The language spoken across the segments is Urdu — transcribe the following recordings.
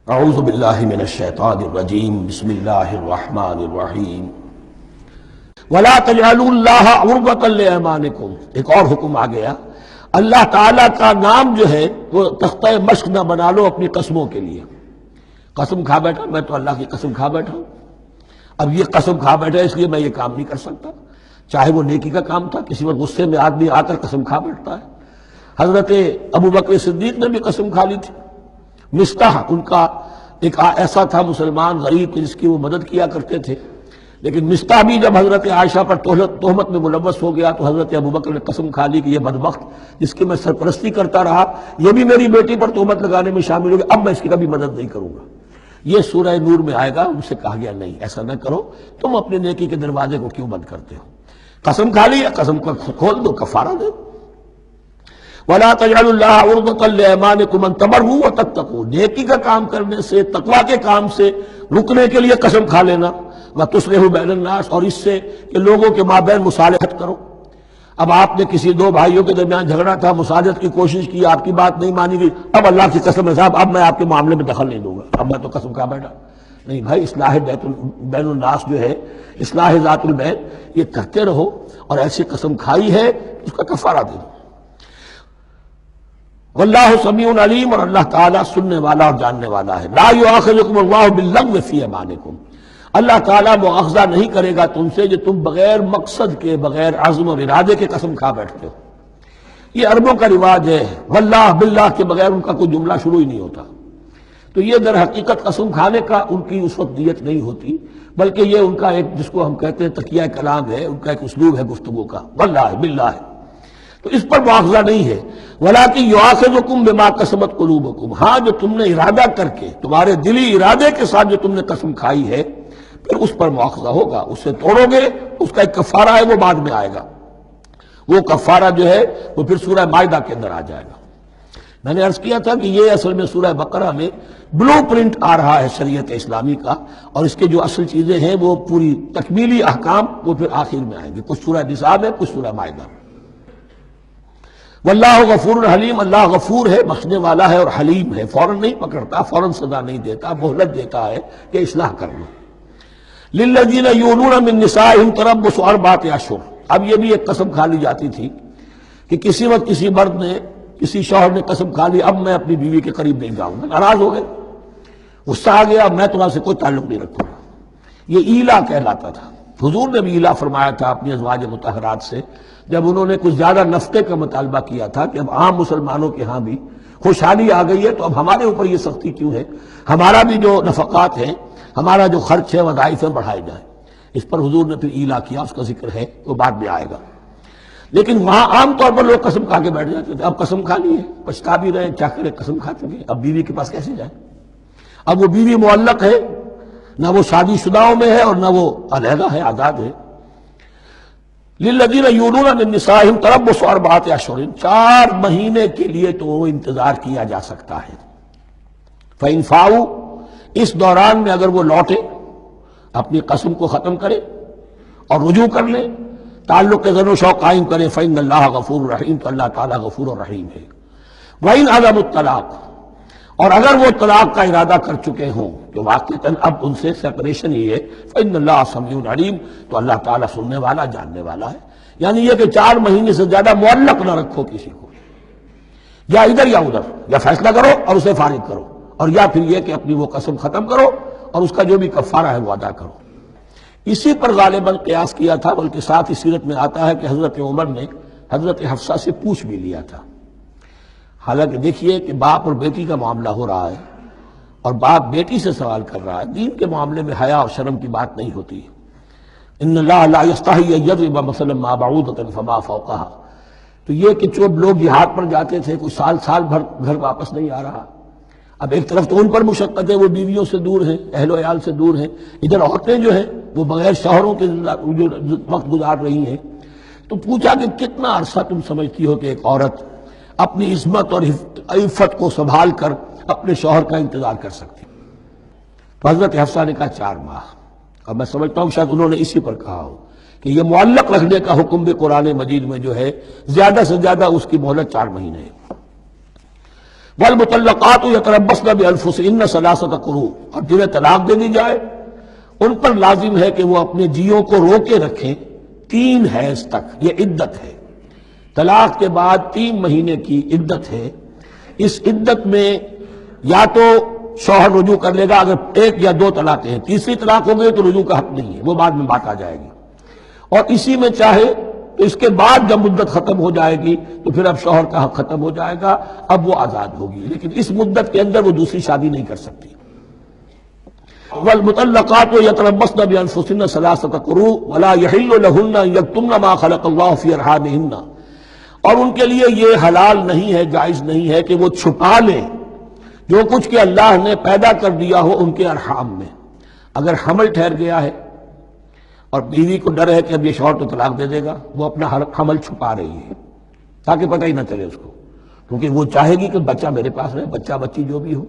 اعوذ باللہ من الشیطان الرجیم بسم اللہ الرحمن الرحیم ولا تجعلوا اللہ عرضۃ لایمانکم۔ ایک اور حکم آ گیا، اللہ تعالیٰ کا نام جو ہے وہ تختہ مشق نہ بنا لو اپنی قسموں کے لیے۔ قسم کھا بیٹھا، میں تو اللہ کی قسم کھا بیٹھا ہوں، اب یہ قسم کھا بیٹھا اس لیے میں یہ کام نہیں کر سکتا، چاہے وہ نیکی کا کام تھا۔ کسی وقت غصے میں آدمی آ کر قسم کھا بیٹھتا ہے۔ حضرت ابو بکر صدیق نے بھی قسم کھا لی تھی۔ مصطح ان کا ایک ایسا تھا مسلمان غریب جس کی وہ مدد کیا کرتے تھے، لیکن مصطح بھی جب حضرت عائشہ پر تہمت میں ملوث ہو گیا تو حضرت ابو بکر نے قسم کھا لی کہ یہ بدبخت جس کی میں سرپرستی کرتا رہا یہ بھی میری بیٹی پر تہمت لگانے میں شامل ہو گیا، اب میں اس کی کبھی مدد نہیں کروں گا۔ یہ سورہ نور میں آئے گا، ان سے کہا گیا نہیں ایسا نہ کرو، تم اپنے نیکی کے دروازے کو کیوں بند کرتے ہو؟ قسم کھا لی، قسم کو کھول دو، کفارہ دو۔ وَلَا تَجْعَلُوا اللَّهَ عُرْضَةً لِأَيْمَانِكُمْ أَن تَبَرُّوا وَتَتَّقُوا، نیکی کا کام کرنے سے، تقویٰ کے کام سے رکنے کے لیے قسم کھا لینا۔ وَتُصْلِحُوا بَيْنَ النَّاسِ، اور اس سے کہ لوگوں کے مابین مصالحت کرو۔ اب آپ نے کسی دو بھائیوں کے درمیان جھگڑا تھا، مصالحت کی کوشش کی، آپ کی بات نہیں مانی گئی، اب اللہ کی قسم ہے صاحب اب میں آپ کے معاملے میں دخل نہیں دوں گا، اب میں تو قسم کھا بیٹھا۔ نہیں بھائی، اصلاح بین الناس جو ہے، اصلاح ذات البین، یہ کرتے رہو، اور ایسی قسم کھائی ہے اس کا کفارہ دے دو۔ واللہ سمیع علیم، اور اللہ تعالیٰ سننے والا اور جاننے والا ہے۔ لا یؤاخذکم اللہ باللغو فی ایمانکم، اللہ تعالیٰ مؤاخذہ نہیں کرے گا تم سے جو تم بغیر مقصد کے، بغیر عزم اور ارادے کے قسم کھا بیٹھتے ہو۔ یہ عربوں کا رواج ہے، واللہ باللہ کے بغیر ان کا کوئی جملہ شروع ہی نہیں ہوتا۔ تو یہ در حقیقت قسم کھانے کا ان کی اس وقت نیت نہیں ہوتی، بلکہ یہ ان کا ایک جس کو ہم کہتے ہیں تکیہ کلام ہے، ان کا ایک اسلوب ہے گفتگو کا، واللہ باللہ، تو اس پر مؤاخذہ نہیں ہے۔ وَلَٰكِن يُؤَاخِذُكُم بِمَا كَسَبَتْ قُلُوبُكُم، ہاں جو تم نے ارادہ کر کے، تمہارے دلی ارادے کے ساتھ جو تم نے قسم کھائی ہے، پھر اس پر مؤاخذہ ہوگا، اسے توڑو گے، اس کا ایک کفارہ ہے، وہ بعد میں آئے گا۔ وہ کفارہ جو ہے وہ پھر سورہ مائدہ کے اندر آ جائے گا۔ میں نے عرض کیا تھا کہ یہ اصل میں سورہ بقرہ میں بلو پرنٹ آ رہا ہے شریعت اسلامی کا، اور اس کے جو اصل چیزیں ہیں وہ پوری تکمیلی احکام وہ پھر آخر میں آئیں گے، کچھ سورہ نساء میں، کچھ سورہ مائدہ میں۔ واللہ غفور حلیم، اللہ غفور ہے، بخشنے والا ہے اور حلیم ہے، فوراً نہیں پکڑتا، فوراً سزا نہیں دیتا، مہلت دیتا ہے کہ اصلاح کر لو۔ للذین یولون من نسائہم تربص اربعۃ اشہر، اب یہ بھی ایک قسم کھا لی جاتی تھی کہ کسی وقت کسی مرد نے، کسی شوہر نے قسم کھا لی اب میں اپنی بیوی کے قریب نہیں جاؤں گا، ناراض ہو گئے، غصہ آ گیا، اب میں تمہارے سے کوئی تعلق نہیں رکھوں گا۔ یہ ایلا کہلاتا تھا۔ حضور نے بھی ایلا فرمایا تھا اپنی ازواج مطہرات سے جب انہوں نے کچھ زیادہ نفقے کا مطالبہ کیا تھا کہ اب عام مسلمانوں کے ہاں بھی خوشحالی آ گئی ہے تو اب ہمارے اوپر یہ سختی کیوں ہے، ہمارا بھی جو نفقات ہیں، ہمارا جو خرچ ہے، وظائف ہیں، بڑھائے جائیں۔ اس پر حضور نے پھر ایلا کیا، اس کا ذکر ہے وہ بعد میں آئے گا۔ لیکن وہاں عام طور پر لوگ قسم کھا کے بیٹھ جاتے تھے، اب قسم کھا لی ہے، پچھتا بھی رہے، کیا کرے، قسم کھا چکے، اب بیوی کے پاس کیسے جائیں؟ اب وہ بیوی معلق ہے، نہ وہ شادی شدہوں میں ہے اور نہ وہ علیحدہ ہے، آزاد ہے۔ للذین یولون من نسائہم تربص اربعۃ اشہر، 4 مہینے کے لیے تو وہ انتظار کیا جا سکتا ہے۔ فإن فاؤوا، اس دوران میں اگر وہ لوٹے، اپنی قسم کو ختم کرے اور رجوع کر لے، تعلق کے زن و شوق قائم کرے، فإن اللہ غفور رحیم، تو اللہ تعالیٰ غفور و رحیم ہے۔ وإن عزموا الطلاق، اور اگر وہ طلاق کا ارادہ کر چکے ہوں کہ واقعتاً اب ان سے سیپریشن ہی ہے، فإن اللہ سمیع علیم، تو اللہ تعالیٰ سننے والا، جاننے والا ہے۔ یعنی یہ کہ 4 مہینے سے زیادہ معلق نہ رکھو کسی کو، یا ادھر یا ادھر، یا فیصلہ کرو اور اسے فارغ کرو، اور یا پھر یہ کہ اپنی وہ قسم ختم کرو اور اس کا جو بھی کفارہ ہے وہ ادا کرو۔ اسی پر غالباً قیاس کیا تھا، بلکہ ساتھ ہی سیرت میں آتا ہے کہ حضرت عمر نے حضرت حفصہ سے پوچھ بھی لیا تھا۔ حالانکہ دیکھیے کہ باپ اور بیٹی کا معاملہ ہو رہا ہے، اور باپ بیٹی سے سوال کر رہا ہے، دین کے معاملے میں حیا اور شرم کی بات نہیں ہوتی۔ ان اللہ لا یستحی ان یضرب مثلا ما بعوضۃ فما فوقها، تو یہ کہ جو لوگ جہاد پر جاتے تھے کچھ سال بھر گھر واپس نہیں آ رہا، اب ایک طرف تو ان پر مشقت ہے، وہ بیویوں سے دور ہیں، اہل و عیال سے دور ہیں، ادھر عورتیں جو ہیں وہ بغیر شوہروں کے جو وقت گزار رہی ہیں، تو پوچھا کہ کتنا عرصہ تم سمجھتی ہو کہ ایک عورت اپنی عصمت اور عفت کو سنبھال کر اپنے شوہر کا انتظار کر سکتی؟ تو حضرت حفصہ نے کہا 4 ماہ، اور میں سمجھتا ہوں شاید انہوں نے اسی پر کہا ہو کہ یہ معلق رکھنے کا حکم بھی قرآن مجید میں جو ہے زیادہ سے زیادہ اس کی مہلت 4 مہینے ہے۔ والمطلقات یتربصن بانفسہن ثلاثۃ قروء، اور جنہیں طلاق دے دی جائے ان پر لازم ہے کہ وہ اپنے جیوں کو روکے رکھیں 3 حیض تک، یہ عدت ہے۔ طلاق کے بعد 3 مہینے کی عدت ہے۔ اس عدت میں یا تو شوہر رجوع کر لے گا اگر 1 یا 2 طلاقیں ہیں، تیسری طلاق ہو گئی تو رجوع کا حق نہیں ہے، وہ بعد میں بات آ جائے گی، اور اسی میں چاہے تو اس کے بعد جب مدت ختم ہو جائے گی تو پھر اب شوہر کا حق ختم ہو جائے گا، اب وہ آزاد ہوگی، لیکن اس مدت کے اندر وہ دوسری شادی نہیں کر سکتی۔ والمطلقات یتربصن بانفسہن ثلاثۃ قروء ولا یحل لہن ان یکتمن ما خلق اللہ فی ارحامہن، اور ان کے لیے یہ حلال نہیں ہے، جائز نہیں ہے کہ وہ چھپا لیں جو کچھ کہ اللہ نے پیدا کر دیا ہو ان کے ارحام میں۔ اگر حمل ٹھہر گیا ہے اور بیوی کو ڈر ہے کہ اب یہ شوہر تو طلاق دے دے گا، وہ اپنا حمل چھپا رہی ہے تاکہ پتہ ہی نہ چلے اس کو، کیونکہ وہ چاہے گی کہ بچہ میرے پاس رہے، بچہ بچی جو بھی ہو۔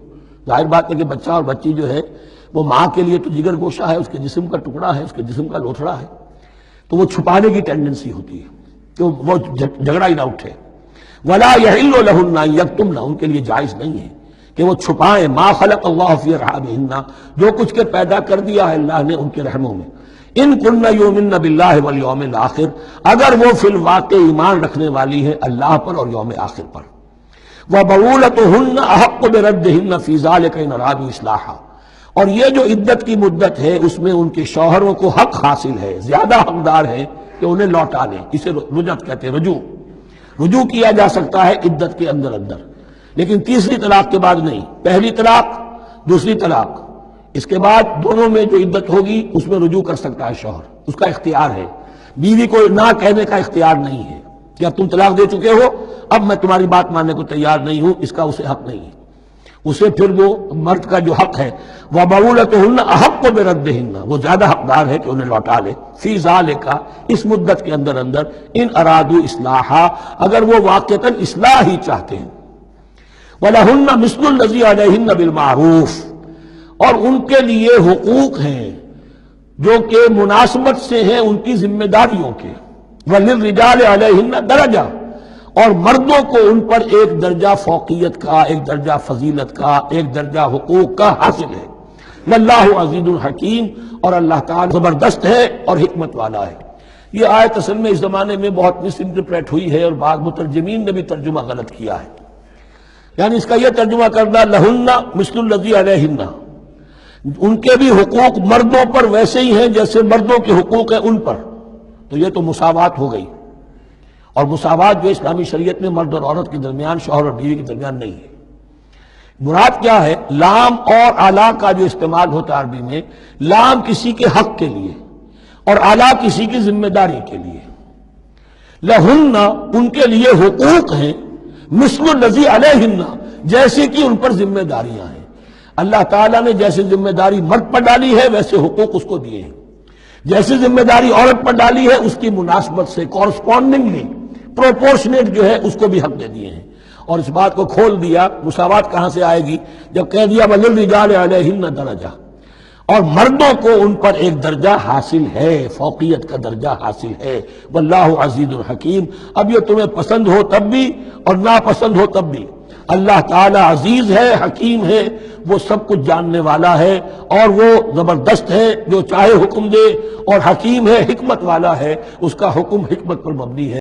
ظاہر بات ہے کہ بچہ اور بچی جو ہے وہ ماں کے لیے تو جگر گوشہ ہے، اس کے جسم کا ٹکڑا ہے، اس کے جسم کا لوتھڑا ہے، تو وہ چھپانے کی ٹینڈنسی ہوتی ہے کہ وہ جھگڑا ہی نہ اٹھے۔ ولا یحل لہن ان یکتمن، ان کے لیے جائز نہیں ہے کہ وہ چھپائیں ما خلق اللہ فی ارحامہن، جو کچھ کے پیدا کر دیا ہے اللہ نے ان کے رحموں میں۔ ان کن یؤمن باللہ والیوم الآخر، اگر وہ فی الواقع ایمان رکھنے والی ہے اللہ پر اور یوم آخر پر۔ وبعولتہن احق بردہن فی ذلک ان ارادوا اصلاحا، اور یہ جو عدت کی مدت ہے اس میں ان کے شوہروں کو حق حاصل ہے، زیادہ حقدار ہے کہ انہیں لوٹا لیں، اسے رجعت کہتے ہیں، رجوع کیا جا سکتا ہے عدت کے اندر لیکن تیسری طلاق کے بعد نہیں۔ پہلی طلاق، دوسری طلاق، اس کے بعد دونوں میں جو عدت ہوگی اس میں رجوع کر سکتا ہے شوہر، اس کا اختیار ہے، بیوی کو نہ کہنے کا اختیار نہیں ہے کہ اب تم طلاق دے چکے ہو، اب میں تمہاری بات ماننے کو تیار نہیں ہوں، اس کا اسے حق نہیں ہے۔ اسے پھر وہ مرد کا جو حق ہے وَبَعُولَتُهُنَّ أَحَقُّ بِرَدِّهِنَّ، وہ زیادہ حقدار ہے کہ انہیں لوٹا لے، فی ذالک، اس مدت کے اندر ان ارادوا اصلاحا، اگر وہ واقعتاً اصلاح ہی چاہتے ہیں۔ وَلَهُنَّ مِثْلُ الَّذِي عَلَيْهِنَّ بِالْمَعْرُوفِ، اور ان کے لیے حقوق ہیں جو کہ مناسبت سے ہیں ان کی ذمہ داریوں کے۔ وَلِلرِّجَالِ عَلَيْهِنَّ دَرَجَةٌ، اور مردوں کو ان پر ایک درجہ فوقیت کا، ایک درجہ فضیلت کا، ایک درجہ حقوق کا حاصل ہے۔ واللہ عزیز الحکیم، اور اللہ تعالی زبردست ہے اور حکمت والا ہے۔ یہ آیت اصل میں اس زمانے میں بہت مس انٹرپریٹ ہوئی ہے اور بعض مترجمین نے بھی ترجمہ غلط کیا ہے، یعنی اس کا یہ ترجمہ کرنا لہن مثل الذی علیہن، ان کے بھی حقوق مردوں پر ویسے ہی ہیں جیسے مردوں کے حقوق ہیں ان پر، تو یہ تو مساوات ہو گئی، اور مساوات جو اسلامی شریعت میں مرد اور عورت کے درمیان، شوہر اور بیوی کے درمیان نہیں ہے۔ مراد کیا ہے؟ لام اور اعلیٰ کا جو استعمال ہوتا ہے عربی میں، لام کسی کے حق کے لیے اور اعلیٰ کسی کی ذمہ داری کے لیے۔ لہن، ان کے لیے حقوق ہیں، مثل الذی علیہن، جیسے کہ ان پر ذمہ داریاں ہیں۔ اللہ تعالیٰ نے جیسے ذمہ داری مرد پر ڈالی ہے ویسے حقوق اس کو دیے ہیں، جیسے ذمہ داری عورت پر ڈالی ہے اس کی مناسبت سے کورسپونڈنگلی پروپورشنیٹ جو ہے اس کو بھی حق دے دیے ہیں۔ اور اس بات کو کھول دیا، مساوات کہاں سے آئے گی جب کہہ دیا وَلِلرِّجَالِ عَلَيْهِنَّ درجہ، اور مردوں کو ان پر ایک درجہ حاصل ہے، فوقیت کا درجہ حاصل ہے۔ واللہ عزیز الحکیم، اب یہ تمہیں پسند ہو تب بھی اور ناپسند ہو تب بھی اللہ تعالی عزیز ہے، حکیم ہے، وہ سب کچھ جاننے والا ہے، اور وہ زبردست ہے جو چاہے حکم دے، اور حکیم ہے، حکمت والا ہے، اس کا حکم حکمت پر مبنی ہے۔